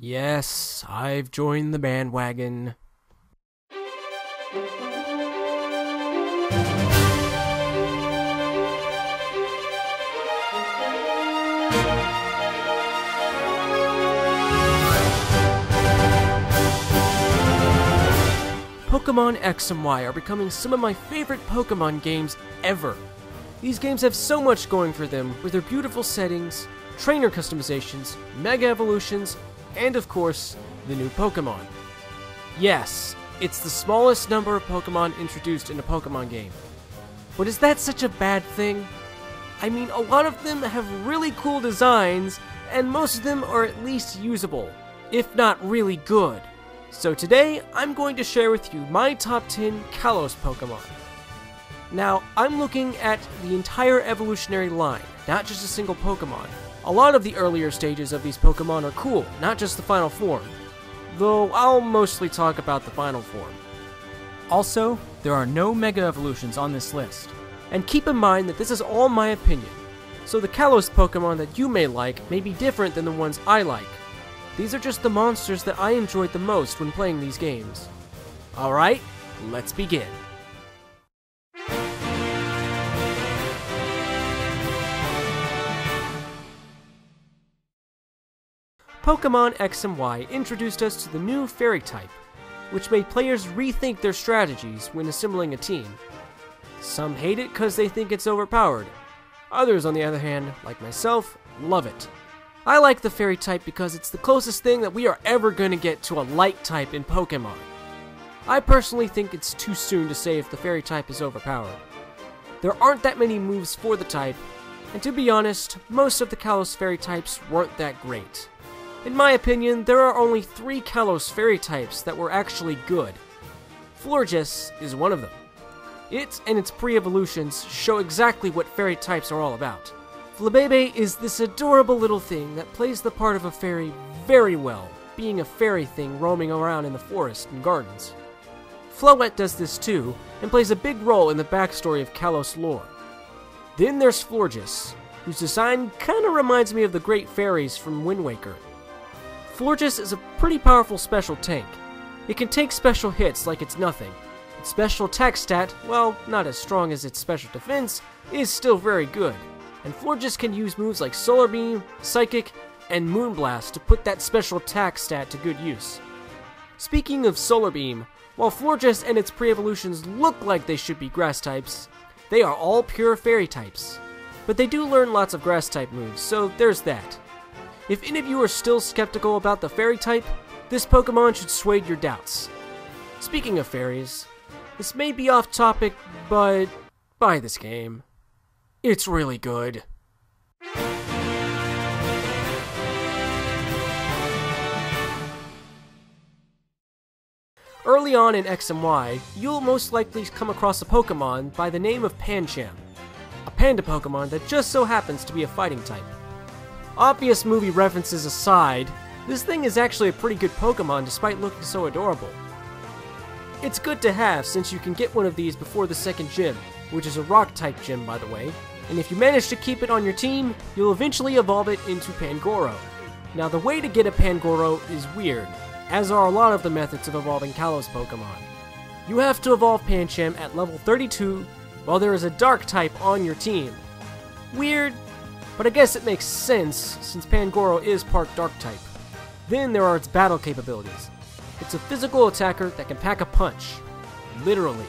Yes, I've joined the bandwagon. Pokemon X and Y are becoming some of my favorite Pokemon games ever. These games have so much going for them with their beautiful settings, trainer customizations, mega evolutions, and of course, the new Pokemon. Yes, it's the smallest number of Pokemon introduced in a Pokemon game. But is that such a bad thing? I mean, a lot of them have really cool designs, and most of them are at least usable, if not really good. So today, I'm going to share with you my top 10 Kalos Pokemon. Now, I'm looking at the entire evolutionary line, not just a single Pokemon. A lot of the earlier stages of these Pokemon are cool, not just the final form. Though I'll mostly talk about the final form. Also, there are no Mega Evolutions on this list. And keep in mind that this is all my opinion. So the Kalos Pokemon that you may like may be different than the ones I like. These are just the monsters that I enjoyed the most when playing these games. Alright, let's begin. Pokemon X and Y introduced us to the new Fairy type, which made players rethink their strategies when assembling a team. Some hate it because they think it's overpowered. Others, on the other hand, like myself, love it. I like the Fairy type because it's the closest thing that we are ever going to get to a Light type in Pokemon. I personally think it's too soon to say if the Fairy type is overpowered. There aren't that many moves for the type, and to be honest, most of the Kalos Fairy types weren't that great. In my opinion, there are only 3 Kalos Fairy types that were actually good. Florges is one of them. It and its pre-evolutions show exactly what Fairy types are all about. Flabebe is this adorable little thing that plays the part of a fairy very well, being a fairy thing roaming around in the forest and gardens. Floette does this too, and plays a big role in the backstory of Kalos lore. Then there's Florges, whose design kinda reminds me of the Great Fairies from Wind Waker. Florges is a pretty powerful special tank. It can take special hits like it's nothing. Its special attack stat, well, not as strong as its special defense, is still very good. And Florges can use moves like Solar Beam, Psychic, and Moonblast to put that special attack stat to good use. Speaking of Solar Beam, while Florges and its pre-evolutions look like they should be grass types, they are all pure fairy types. But they do learn lots of grass type moves, so there's that. If any of you are still skeptical about the fairy type, this Pokemon should sway your doubts. Speaking of fairies, this may be off topic, but buy this game. It's really good. Early on in X and Y, you'll most likely come across a Pokemon by the name of Pancham, a panda Pokemon that just so happens to be a fighting type. Obvious movie references aside, this thing is actually a pretty good Pokemon despite looking so adorable. It's good to have since you can get one of these before the second gym, which is a rock type gym by the way, and if you manage to keep it on your team, you'll eventually evolve it into Pangoro. Now the way to get a Pangoro is weird, as are a lot of the methods of evolving Kalos Pokemon. You have to evolve Pancham at level 32 while there is a dark type on your team. Weird, but I guess it makes sense since Pangoro is part dark type. Then there are its battle capabilities. It's a physical attacker that can pack a punch, literally.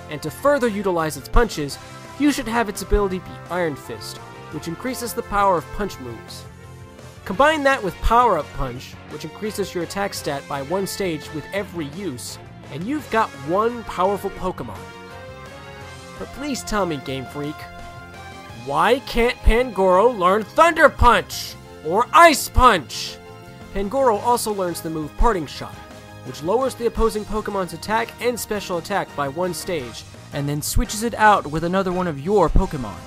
And to further utilize its punches, you should have its ability be Iron Fist, which increases the power of punch moves. Combine that with Power Up Punch, which increases your attack stat by 1 stage with every use, and you've got one powerful Pokemon. But please tell me, Game Freak, why can't Pangoro learn Thunder Punch or Ice Punch? Pangoro also learns the move Parting Shot, which lowers the opposing Pokemon's attack and special attack by 1 stage, and then switches it out with another one of your Pokemon.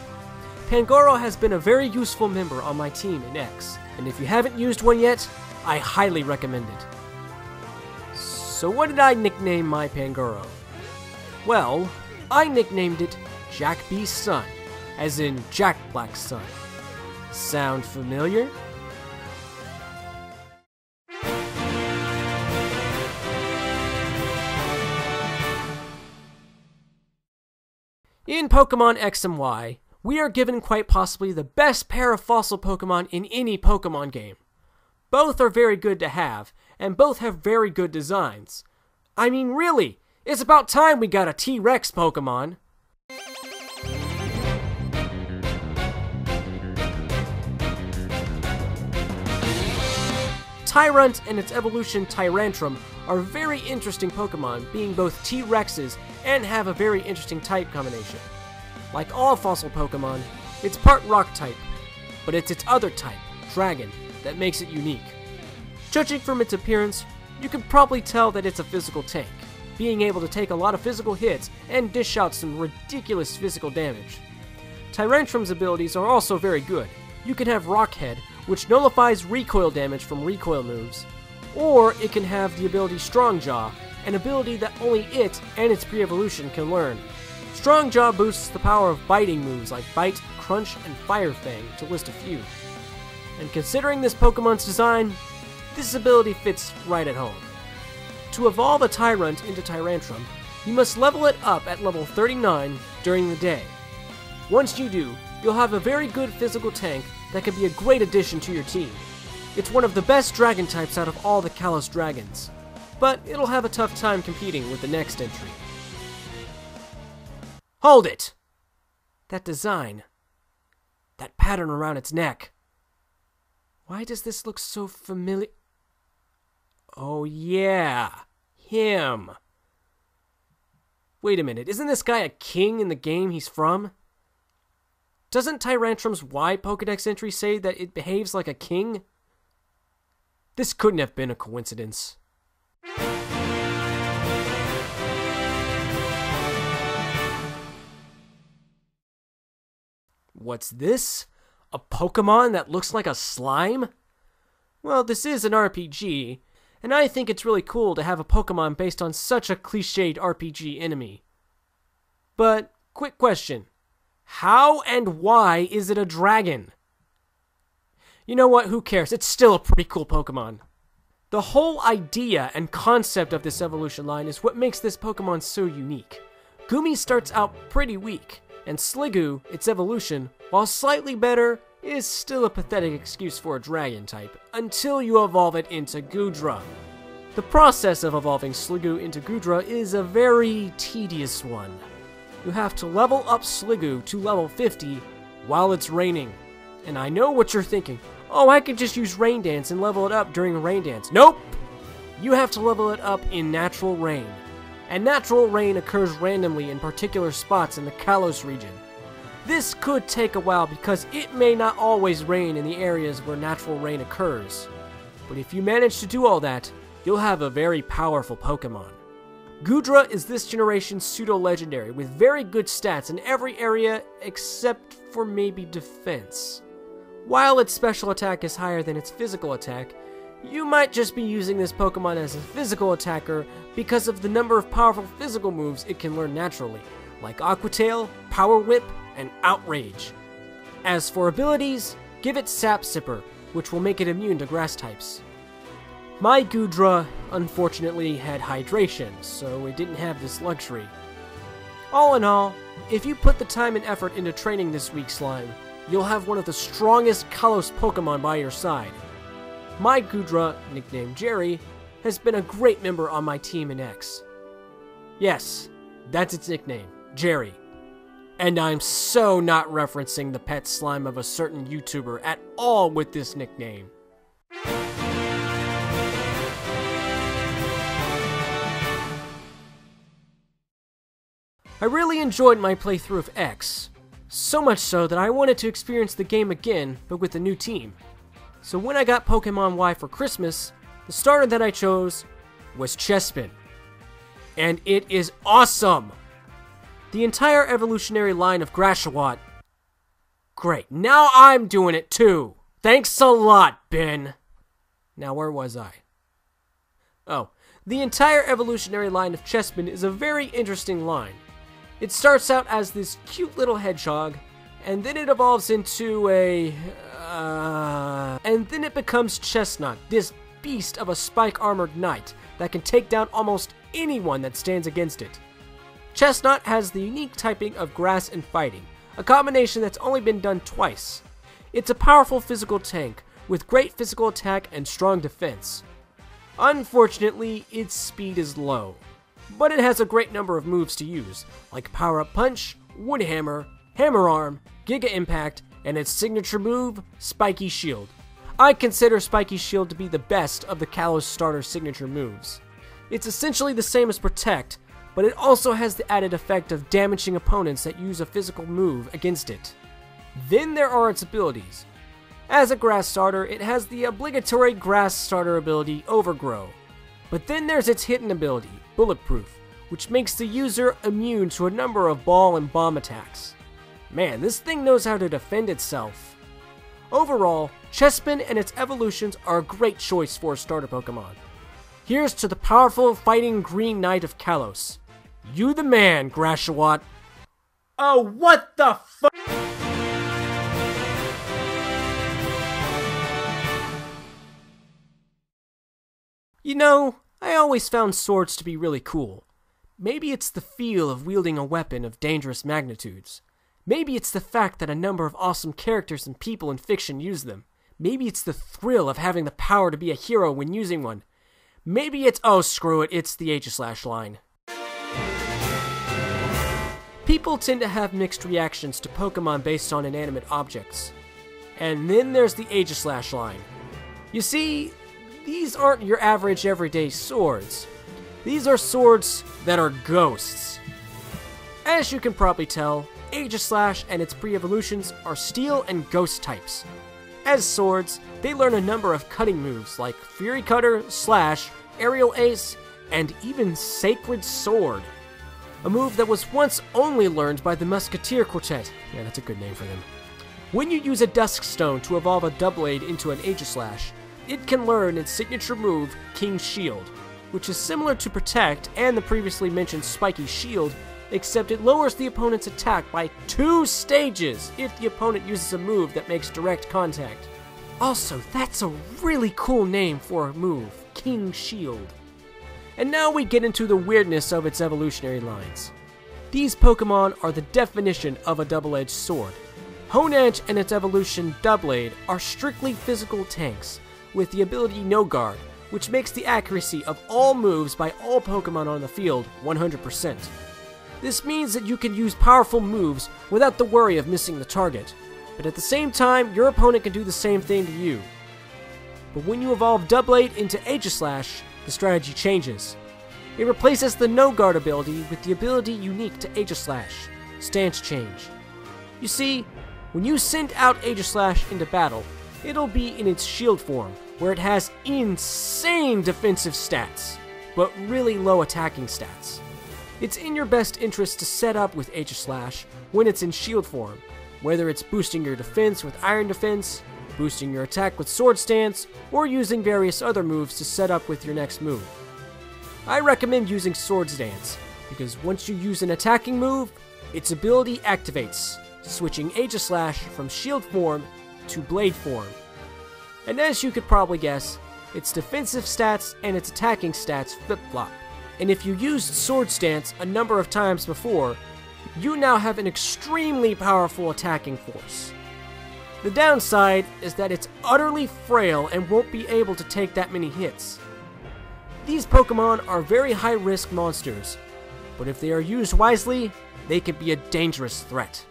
Pangoro has been a very useful member on my team in X, and if you haven't used one yet, I highly recommend it. So what did I nickname my Pangoro? Well, I nicknamed it Jack B's Son, as in Jack Black's son. Sound familiar? In Pokemon X and Y, we are given quite possibly the best pair of fossil Pokemon in any Pokemon game. Both are very good to have, and both have very good designs. I mean, really, it's about time we got a T-Rex Pokemon. Tyrunt and its evolution Tyrantrum are very interesting Pokemon, being both T-Rexes and have a very interesting type combination. Like all fossil Pokemon, it's part rock type, but it's its other type, Dragon, that makes it unique. Judging from its appearance, you can probably tell that it's a physical tank, being able to take a lot of physical hits and dish out some ridiculous physical damage. Tyrantrum's abilities are also very good. You can have Rock Head, which nullifies recoil damage from recoil moves, or it can have the ability Strong Jaw, an ability that only it and its pre-evolution can learn. Strong Jaw boosts the power of biting moves like Bite, Crunch, and Fire Fang, to list a few. And considering this Pokemon's design, this ability fits right at home. To evolve a Tyrunt into Tyrantrum, you must level it up at level 39 during the day. Once you do, you'll have a very good physical tank that can be a great addition to your team. It's one of the best dragon types out of all the Kalos dragons, but it'll have a tough time competing with the next entry. Hold it! That design. That pattern around its neck. Why does this look so familiar? Oh yeah, him. Wait a minute, isn't this guy a king in the game he's from? Doesn't Tyrantrum's Y Pokedex entry say that it behaves like a king? This couldn't have been a coincidence. What's this? A Pokemon that looks like a slime? Well, this is an RPG, and I think it's really cool to have a Pokemon based on such a cliched RPG enemy. But, quick question. How and why is it a dragon? You know what, who cares? It's still a pretty cool Pokemon. The whole idea and concept of this evolution line is what makes this Pokemon so unique. Goomy starts out pretty weak, and Sliggoo, its evolution, while slightly better, is still a pathetic excuse for a dragon type, until you evolve it into Goodra. The process of evolving Sliggoo into Goodra is a very tedious one. You have to level up Sliggoo to level 50 while it's raining. And I know what you're thinking. Oh, I could just use Rain Dance and level it up during Rain Dance. Nope! You have to level it up in Natural Rain. And Natural Rain occurs randomly in particular spots in the Kalos region. This could take a while because it may not always rain in the areas where Natural Rain occurs. But if you manage to do all that, you'll have a very powerful Pokemon. Goodra is this generation's pseudo-legendary with very good stats in every area except for maybe defense. While its special attack is higher than its physical attack, you might just be using this Pokemon as a physical attacker because of the number of powerful physical moves it can learn naturally, like Aqua Tail, Power Whip, and Outrage. As for abilities, give it Sap Sipper, which will make it immune to grass types. My Goodra, unfortunately, had hydration, so it didn't have this luxury. All in all, if you put the time and effort into training this weak slime, you'll have one of the strongest Kalos Pokemon by your side. My Goodra, nicknamed Jerry, has been a great member on my team in X. Yes, that's its nickname, Jerry. And I'm so not referencing the pet slime of a certain YouTuber at all with this nickname. I really enjoyed my playthrough of X, so much so that I wanted to experience the game again, but with a new team. So when I got Pokemon Y for Christmas, the starter that I chose was Chespin. And it is awesome! The entire evolutionary line of Grashawat. Great, now I'm doing it too! Thanks a lot, Ben! Now where was I? Oh, the entire evolutionary line of Chespin is a very interesting line. It starts out as this cute little hedgehog, and then it evolves into and then it becomes Chesnaught, this beast of a spike-armored knight that can take down almost anyone that stands against it. Chesnaught has the unique typing of Grass and Fighting, a combination that's only been done twice. It's a powerful physical tank with great physical attack and strong defense. Unfortunately, its speed is low, but it has a great number of moves to use, like Power Up Punch, Wood Hammer, Hammer Arm, Giga Impact, and its signature move, Spiky Shield. I consider Spiky Shield to be the best of the Kalos starter signature moves. It's essentially the same as Protect, but it also has the added effect of damaging opponents that use a physical move against it. Then there are its abilities. As a grass starter, it has the obligatory grass starter ability Overgrow. But then there's its hidden ability, Bulletproof, which makes the user immune to a number of ball and bomb attacks. Man, this thing knows how to defend itself. Overall, Chespin and its evolutions are a great choice for a starter Pokemon. Here's to the powerful fighting Green Knight of Kalos. You the man, Grashawat. Oh, what the fuck? You know, I always found swords to be really cool. Maybe it's the feel of wielding a weapon of dangerous magnitudes. Maybe it's the fact that a number of awesome characters and people in fiction use them. Maybe it's the thrill of having the power to be a hero when using one. Maybe it's, oh screw it, it's the Aegislash line. People tend to have mixed reactions to Pokemon based on inanimate objects. And then there's the Aegislash line. You see, these aren't your average everyday swords. These are swords that are ghosts. As you can probably tell, Aegislash and its pre-evolutions are steel and ghost types. As swords, they learn a number of cutting moves like Fury Cutter, Slash, Aerial Ace, and even Sacred Sword. A move that was once only learned by the Musketeer Quartet. Yeah, that's a good name for them. When you use a Dusk Stone to evolve a Doublade into an Aegislash, it can learn its signature move, King's Shield, which is similar to Protect and the previously mentioned Spiky Shield, except it lowers the opponent's attack by 2 stages if the opponent uses a move that makes direct contact. Also, that's a really cool name for a move, King's Shield. And now we get into the weirdness of its evolutionary lines. These Pokemon are the definition of a double-edged sword. Honedge and its evolution Doublade are strictly physical tanks, with the ability No Guard, which makes the accuracy of all moves by all Pokemon on the field 100%. This means that you can use powerful moves without the worry of missing the target, but at the same time, your opponent can do the same thing to you. But when you evolve Doublade into Aegislash, the strategy changes. It replaces the No Guard ability with the ability unique to Aegislash, Stance Change. You see, when you send out Aegislash into battle, it'll be in its shield form, where it has insane defensive stats, but really low attacking stats. It's in your best interest to set up with Aegislash when it's in shield form, whether it's boosting your defense with Iron Defense, boosting your attack with Sword Stance, or using various other moves to set up with your next move. I recommend using Sword Stance, because once you use an attacking move, its ability activates, switching Aegislash from shield form to blade form. And as you could probably guess, its defensive stats and its attacking stats flip-flop. And if you used Sword Stance a number of times before, you now have an extremely powerful attacking force. The downside is that it's utterly frail and won't be able to take that many hits. These Pokemon are very high-risk monsters, but if they are used wisely, they can be a dangerous threat.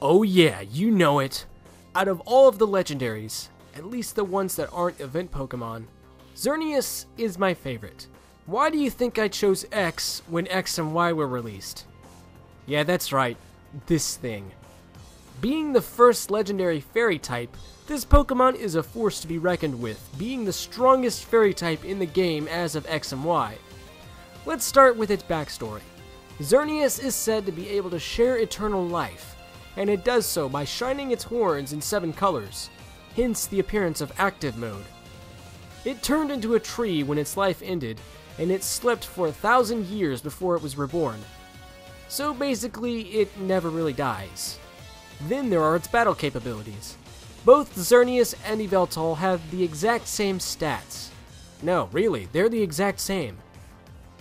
Oh yeah, you know it. Out of all of the legendaries, at least the ones that aren't event Pokemon, Xerneas is my favorite. Why do you think I chose X when X and Y were released? Yeah, that's right, this thing. Being the first legendary fairy type, this Pokemon is a force to be reckoned with, being the strongest fairy type in the game as of X and Y. Let's start with its backstory. Xerneas is said to be able to share eternal life, and it does so by shining its horns in 7 colors, hence the appearance of active mode. It turned into a tree when its life ended, and it slept for 1,000 years before it was reborn. So basically, it never really dies. Then there are its battle capabilities. Both Xerneas and Yveltal have the exact same stats. No, really, they're the exact same.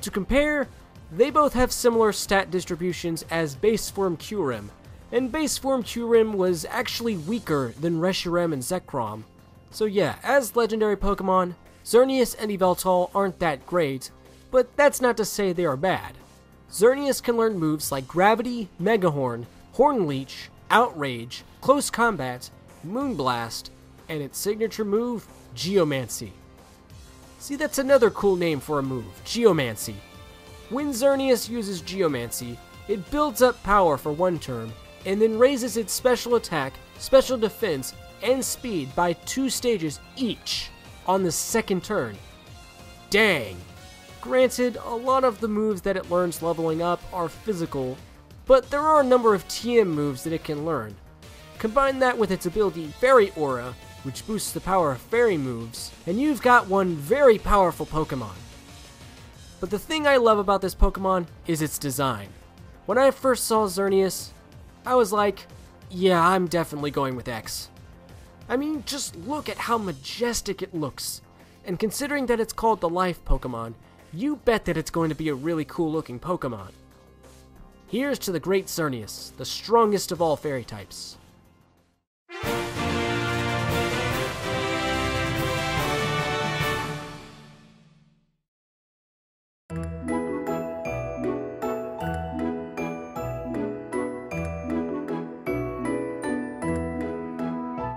To compare, they both have similar stat distributions as base form Kyurem, and base form Kyurem was actually weaker than Reshiram and Zekrom. So yeah, as legendary Pokemon, Xerneas and Yveltal aren't that great, but that's not to say they are bad. Xerneas can learn moves like Gravity, Megahorn, Horn Leech, Outrage, Close Combat, Moonblast, and its signature move, Geomancy. See, that's another cool name for a move, Geomancy. When Xerneas uses Geomancy, it builds up power for one turn, and then raises its special attack, special defense, and speed by 2 stages each on the second turn. Dang! Granted, a lot of the moves that it learns leveling up are physical, but there are a number of TM moves that it can learn. Combine that with its ability Fairy Aura, which boosts the power of fairy moves, and you've got one very powerful Pokemon. But the thing I love about this Pokemon is its design. When I first saw Xerneas, I was like, yeah, I'm definitely going with X. I mean, just look at how majestic it looks. And considering that it's called the Life Pokemon, you bet that it's going to be a really cool looking Pokemon. Here's to the great Xerneas, the strongest of all fairy types.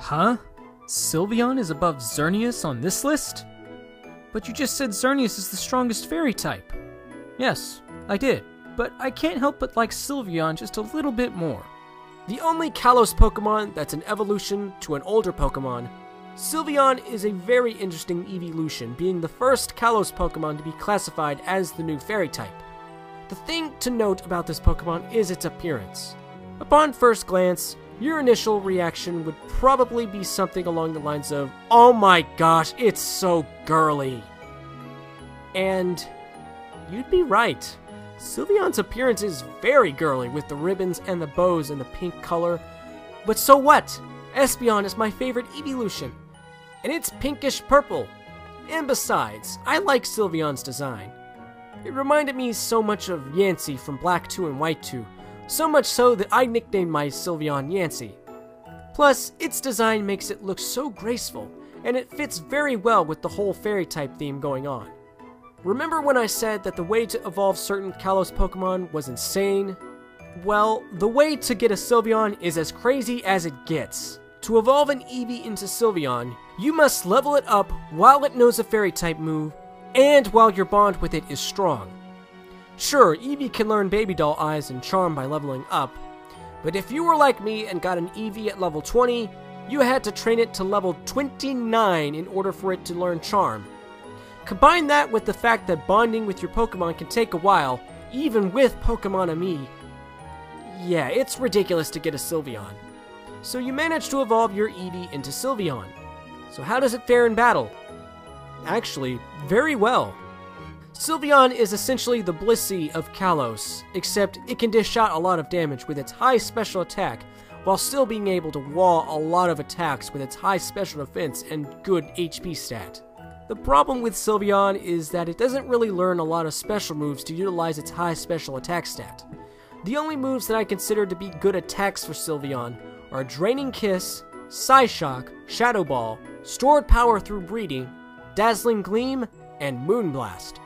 Huh? Sylveon is above Xerneas on this list? But you just said Xerneas is the strongest fairy type. Yes, I did, but I can't help but like Sylveon just a little bit more. The only Kalos Pokemon that's an evolution to an older Pokemon, Sylveon is a very interesting evolution, being the first Kalos Pokemon to be classified as the new fairy type. The thing to note about this Pokemon is its appearance. Upon first glance, your initial reaction would probably be something along the lines of, "Oh my gosh, it's so girly." And you'd be right. Sylveon's appearance is very girly with the ribbons and the bows and the pink color. But so what? Espeon is my favorite evolution, and it's pinkish purple. And besides, I like Sylveon's design. It reminded me so much of Yancey from Black 2 and White 2. So much so that I nicknamed my Sylveon Yancey. Plus, its design makes it look so graceful, and it fits very well with the whole fairy type theme going on. Remember when I said that the way to evolve certain Kalos Pokemon was insane? Well, the way to get a Sylveon is as crazy as it gets. To evolve an Eevee into Sylveon, you must level it up while it knows a fairy type move, and while your bond with it is strong. Sure, Eevee can learn Baby Doll Eyes and Charm by leveling up, but if you were like me and got an Eevee at level 20, you had to train it to level 29 in order for it to learn Charm. Combine that with the fact that bonding with your Pokemon can take a while, even with Pokemon-Ami. Yeah, it's ridiculous to get a Sylveon. So you manage to evolve your Eevee into Sylveon. So how does it fare in battle? Actually, very well. Sylveon is essentially the Blissey of Kalos, except it can dish out a lot of damage with its high special attack, while still being able to wall a lot of attacks with its high special defense and good HP stat. The problem with Sylveon is that it doesn't really learn a lot of special moves to utilize its high special attack stat. The only moves that I consider to be good attacks for Sylveon are Draining Kiss, Psyshock, Shadow Ball, Stored Power through Breeding, Dazzling Gleam, and Moonblast.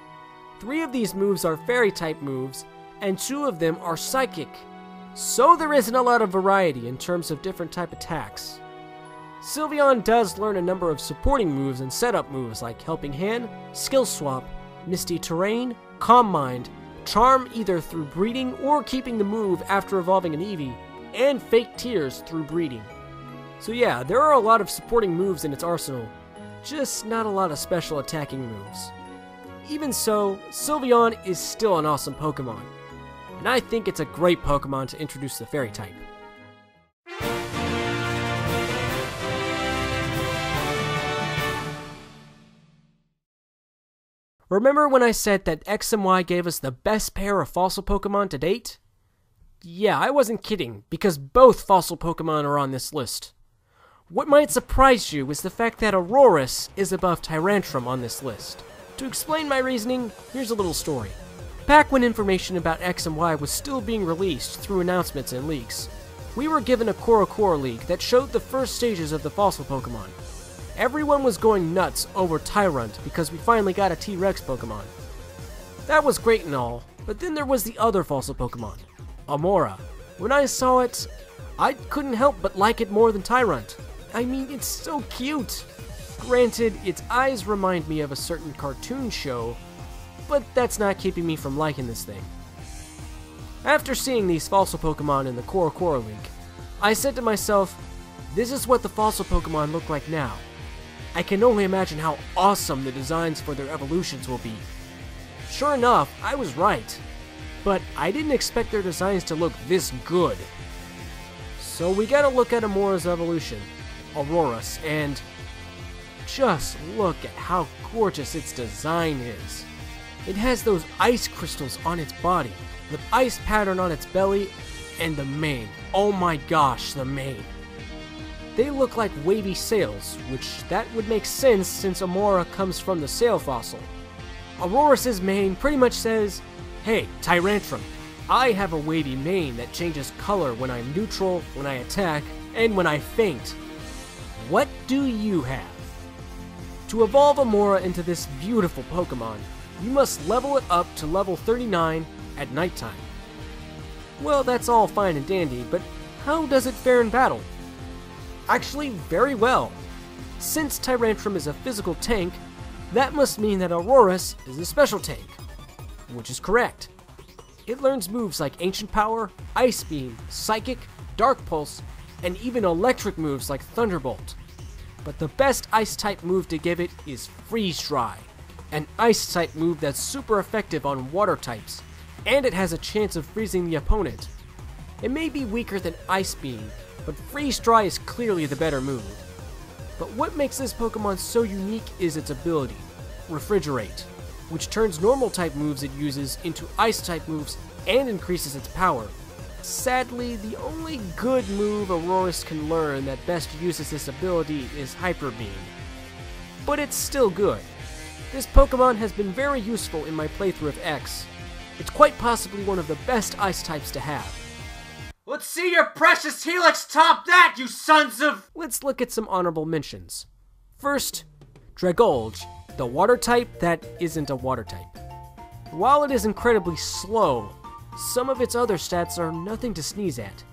3 of these moves are fairy-type moves, and 2 of them are psychic. So there isn't a lot of variety in terms of different type attacks. Sylveon does learn a number of supporting moves and setup moves like Helping Hand, Skill Swap, Misty Terrain, Calm Mind, Charm either through breeding or keeping the move after evolving an Eevee, and fake tears through breeding. So yeah, there are a lot of supporting moves in its arsenal, just not a lot of special attacking moves. Even so, Sylveon is still an awesome Pokemon, and I think it's a great Pokemon to introduce the Fairy type. Remember when I said that X and Y gave us the best pair of fossil Pokemon to date? Yeah, I wasn't kidding, because both fossil Pokemon are on this list. What might surprise you is the fact that Aurorus is above Tyrantrum on this list. To explain my reasoning, here's a little story. Back when information about X and Y was still being released through announcements and leaks, we were given a Korokoro leak that showed the first stages of the fossil Pokemon. Everyone was going nuts over Tyrant because we finally got a T-Rex Pokemon. That was great and all, but then there was the other fossil Pokemon, Amaura. When I saw it, I couldn't help but like it more than Tyrant. I mean, it's so cute. Granted, its eyes remind me of a certain cartoon show, but that's not keeping me from liking this thing. After seeing these fossil Pokemon in the Korokoro leak, I said to myself, this is what the fossil Pokemon look like now. I can only imagine how awesome the designs for their evolutions will be. Sure enough, I was right, but I didn't expect their designs to look this good. So we gotta look at Amaura's evolution, Aurorus, and just look at how gorgeous its design is. It has those ice crystals on its body, the ice pattern on its belly, and the mane. Oh my gosh, the mane. They look like wavy sails, which that would make sense since Amaura comes from the sail fossil. Aurorus's mane pretty much says, hey, Tyrantrum, I have a wavy mane that changes color when I'm neutral, when I attack, and when I feint. What do you have? To evolve Amaura into this beautiful Pokemon, you must level it up to level 39 at nighttime. Well, that's all fine and dandy, but how does it fare in battle? Actually, very well. Since Tyrantrum is a physical tank, that must mean that Aurorus is a special tank, which is correct. It learns moves like Ancient Power, Ice Beam, Psychic, Dark Pulse, and even electric moves like Thunderbolt. But the best Ice-type move to give it is Freeze Dry, an Ice-type move that's super effective on water types, and it has a chance of freezing the opponent. It may be weaker than Ice Beam, but Freeze Dry is clearly the better move. But what makes this Pokemon so unique is its ability, Refrigerate, which turns normal type moves it uses into ice type moves and increases its power. Sadly, the only good move Aurorus can learn that best uses this ability is Hyper Beam. But it's still good. This Pokemon has been very useful in my playthrough of X. It's quite possibly one of the best ice types to have. Let's see your precious Helix top that, you sons of... Let's look at some honorable mentions. First, Dragalge, the water type that isn't a water type. While it is incredibly slow, some of its other stats are nothing to sneeze at.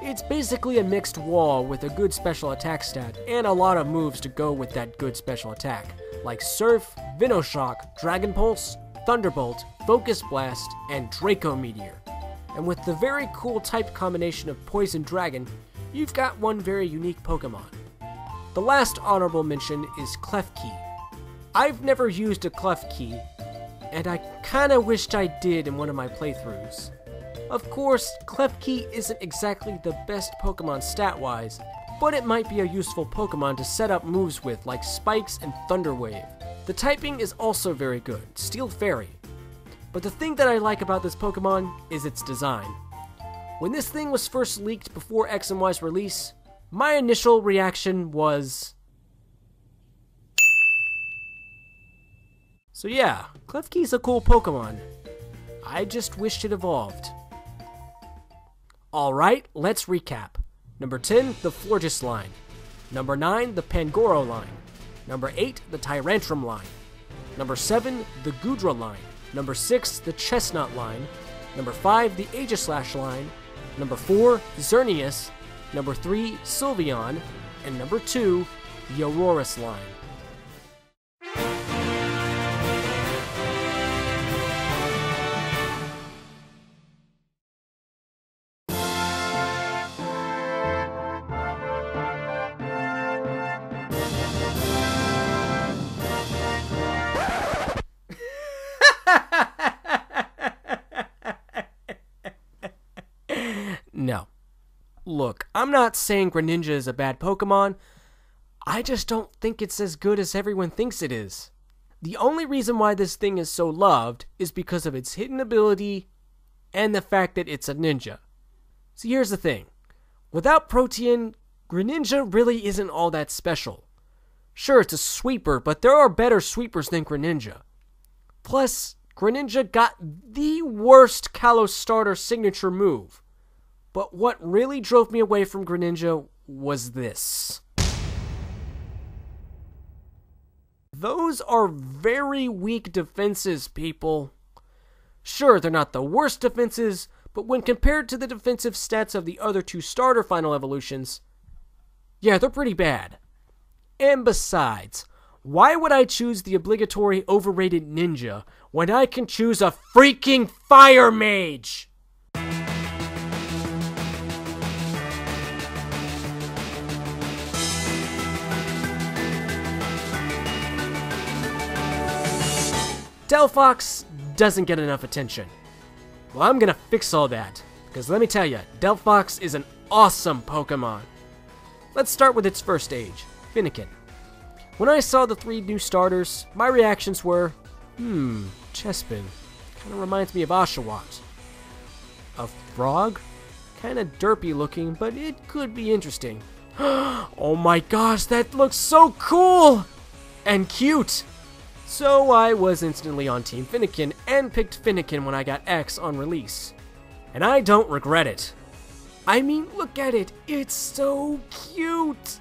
It's basically a mixed wall with a good special attack stat and a lot of moves to go with that good special attack, like Surf, Venoshock, Dragon Pulse, Thunderbolt, Focus Blast, and Draco Meteor. And with the very cool type combination of Poison Dragon, you've got one very unique Pokemon. The last honorable mention is Klefki. I've never used a Klefki, and I kinda wished I did in one of my playthroughs. Of course, Klefki isn't exactly the best Pokemon stat-wise, but it might be a useful Pokemon to set up moves with like Spikes and Thunder Wave. The typing is also very good, Steel Fairy. But the thing that I like about this Pokemon is its design. When this thing was first leaked before X and Y's release, my initial reaction was... So yeah, Klefki's a cool Pokemon. I just wished it evolved. Alright, let's recap. Number 10, the Florges line. Number 9, the Pangoro line. Number 8, the Tyrantrum line. Number 7, the Goodra line. Number 6, the Chesnaught line. Number 5, the Aegislash line. Number 4, Xerneas. Number 3, Sylveon. And number 2, the Aurorus line. look, I'm not saying Greninja is a bad Pokemon. I just don't think it's as good as everyone thinks it is. The only reason why this thing is so loved is because of its hidden ability and the fact that it's a ninja. So here's the thing. Without Protean, Greninja really isn't all that special. Sure, it's a sweeper, but there are better sweepers than Greninja. Plus, Greninja got the worst Kalos starter signature move. But what really drove me away from Greninja was this. Those are very weak defenses, people. Sure, they're not the worst defenses, but when compared to the defensive stats of the other two starter final evolutions, yeah, they're pretty bad. And besides, why would I choose the obligatory overrated ninja when I can choose a freaking fire mage? Delphox doesn't get enough attention. Well, I'm gonna fix all that, because let me tell you, Delphox is an awesome Pokemon. Let's start with its first stage, Fennekin. When I saw the 3 new starters, my reactions were, Chespin. Kinda reminds me of Oshawott. A frog? Kinda derpy looking, but it could be interesting. Oh my gosh, that looks so cool! And cute! So I was instantly on Team Fennekin and picked Fennekin when I got X on release. And I don't regret it. I mean, look at it, it's so cute!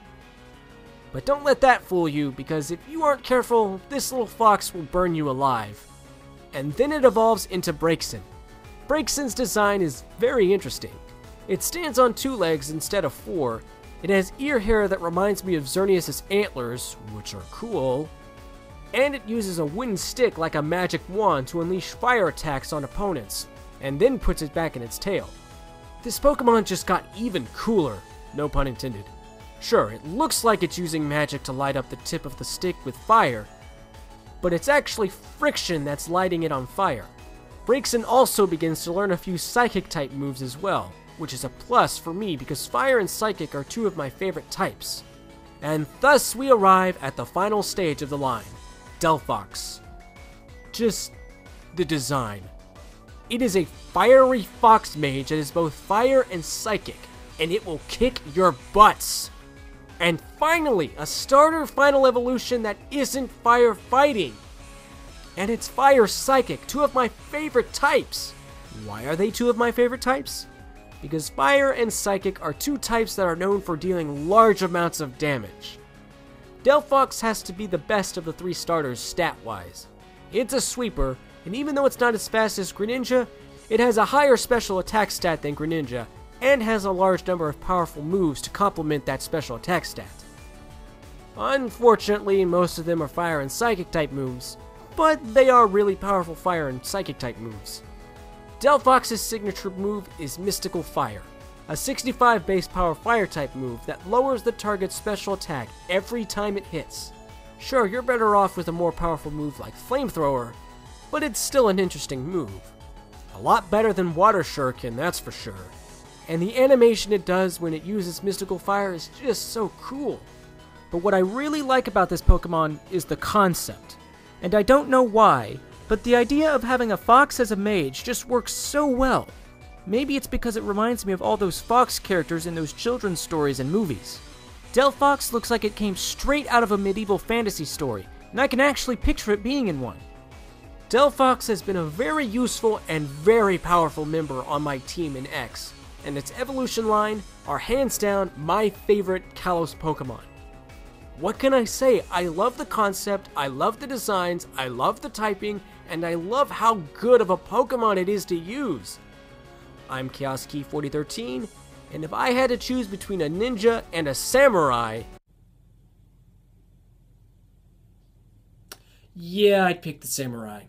But don't let that fool you, because if you aren't careful, this little fox will burn you alive. And then it evolves into Braixen. Braixen's design is very interesting. It stands on 2 legs instead of 4. It has ear hair that reminds me of Xerneas' antlers, which are cool. And it uses a wooden stick like a magic wand to unleash fire attacks on opponents, and then puts it back in its tail. This Pokemon just got even cooler, no pun intended. Sure, it looks like it's using magic to light up the tip of the stick with fire, but it's actually friction that's lighting it on fire. Braixen also begins to learn a few Psychic-type moves as well, which is a plus for me because Fire and Psychic are 2 of my favorite types. And thus we arrive at the final stage of the line. Delphox. Just the design. It is a fiery fox mage that is both fire and psychic, and it will kick your butts. And finally, a starter final evolution that isn't fire fighting. And it's fire psychic, 2 of my favorite types. Why are they 2 of my favorite types? Because fire and psychic are 2 types that are known for dealing large amounts of damage. Delphox has to be the best of the 3 starters stat-wise. It's a sweeper, and even though it's not as fast as Greninja, it has a higher special attack stat than Greninja, and has a large number of powerful moves to complement that special attack stat. Unfortunately, most of them are fire and psychic type moves, but they are really powerful fire and psychic type moves. Delphox's signature move is Mystical Fire, a 65 base power fire type move that lowers the target's special attack every time it hits. Sure, you're better off with a more powerful move like Flamethrower, but it's still an interesting move. A lot better than Water Shuriken, that's for sure. And the animation it does when it uses Mystical Fire is just so cool. But what I really like about this Pokemon is the concept. And I don't know why, but the idea of having a fox as a mage just works so well. Maybe it's because it reminds me of all those fox characters in those children's stories and movies. Delphox looks like it came straight out of a medieval fantasy story, and I can actually picture it being in one. Delphox has been a very useful and very powerful member on my team in X, and its evolution line are hands down my favorite Kalos Pokemon. What can I say? I love the concept, I love the designs, I love the typing, and I love how good of a Pokemon it is to use. I'm ChaosKey4013, and if I had to choose between a ninja and a samurai, yeah, I'd pick the samurai.